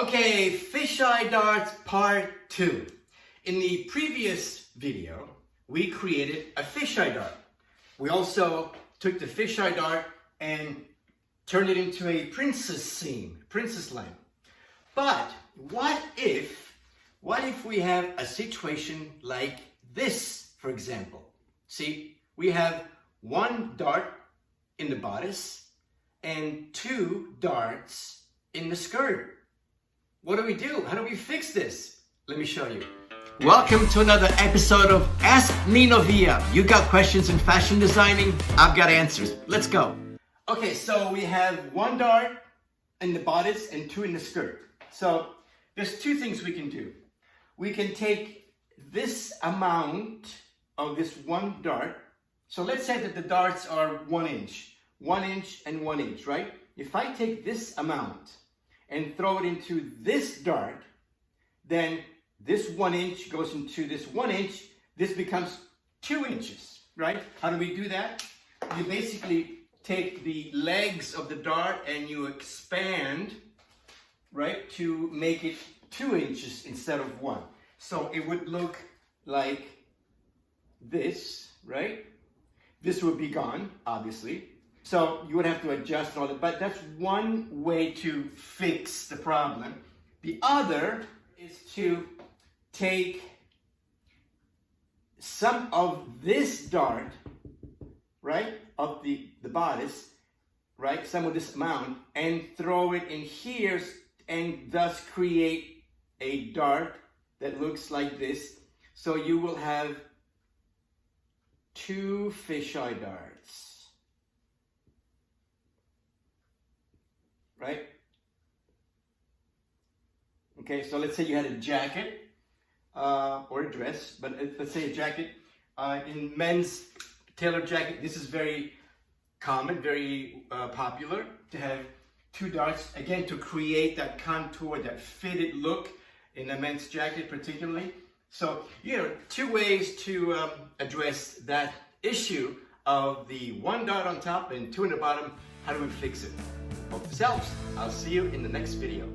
Okay, fisheye darts part 2. In the previous video, we created a fisheye dart. We also took the fisheye dart and turned it into a princess scene, princess lamp. But what if we have a situation like this, for example? See, we have one dart in the bodice and 2 darts in the skirt. What do we do? How do we fix this? Let me show you. Welcome to another episode of Ask Me Novia. You got questions in fashion designing? I've got answers. Let's go. Okay, so we have 1 dart in the bodice and 2 in the skirt. So there's 2 things we can do. We can take this amount of this 1 dart. So let's say that the darts are 1 inch. 1 inch and 1 inch, right? If I take this amount and throw it into this dart, then this 1 inch goes into this 1 inch. This becomes 2 inches, right? How do we do that? You basically take the legs of the dart and you expand, right, to make it 2 inches instead of 1. So it would look like this, right? This would be gone, obviously. So you would have to adjust all that, but that's one way to fix the problem. The other is to take some of this dart, right, of the bodice, right, some of this amount, and throw it in here and thus create a dart that looks like this. So you will have 2 fisheye darts. Right? Okay, so let's say you had a jacket or a dress, but let's say a jacket. In men's tailored jacket, this is very common, very popular to have 2 darts, again, to create that contour, that fitted look in a men's jacket particularly. So, 2 ways to address that issue of the 1 dot on top and 2 in the bottom. How do we fix it? Hope this helps. I'll see you in the next video.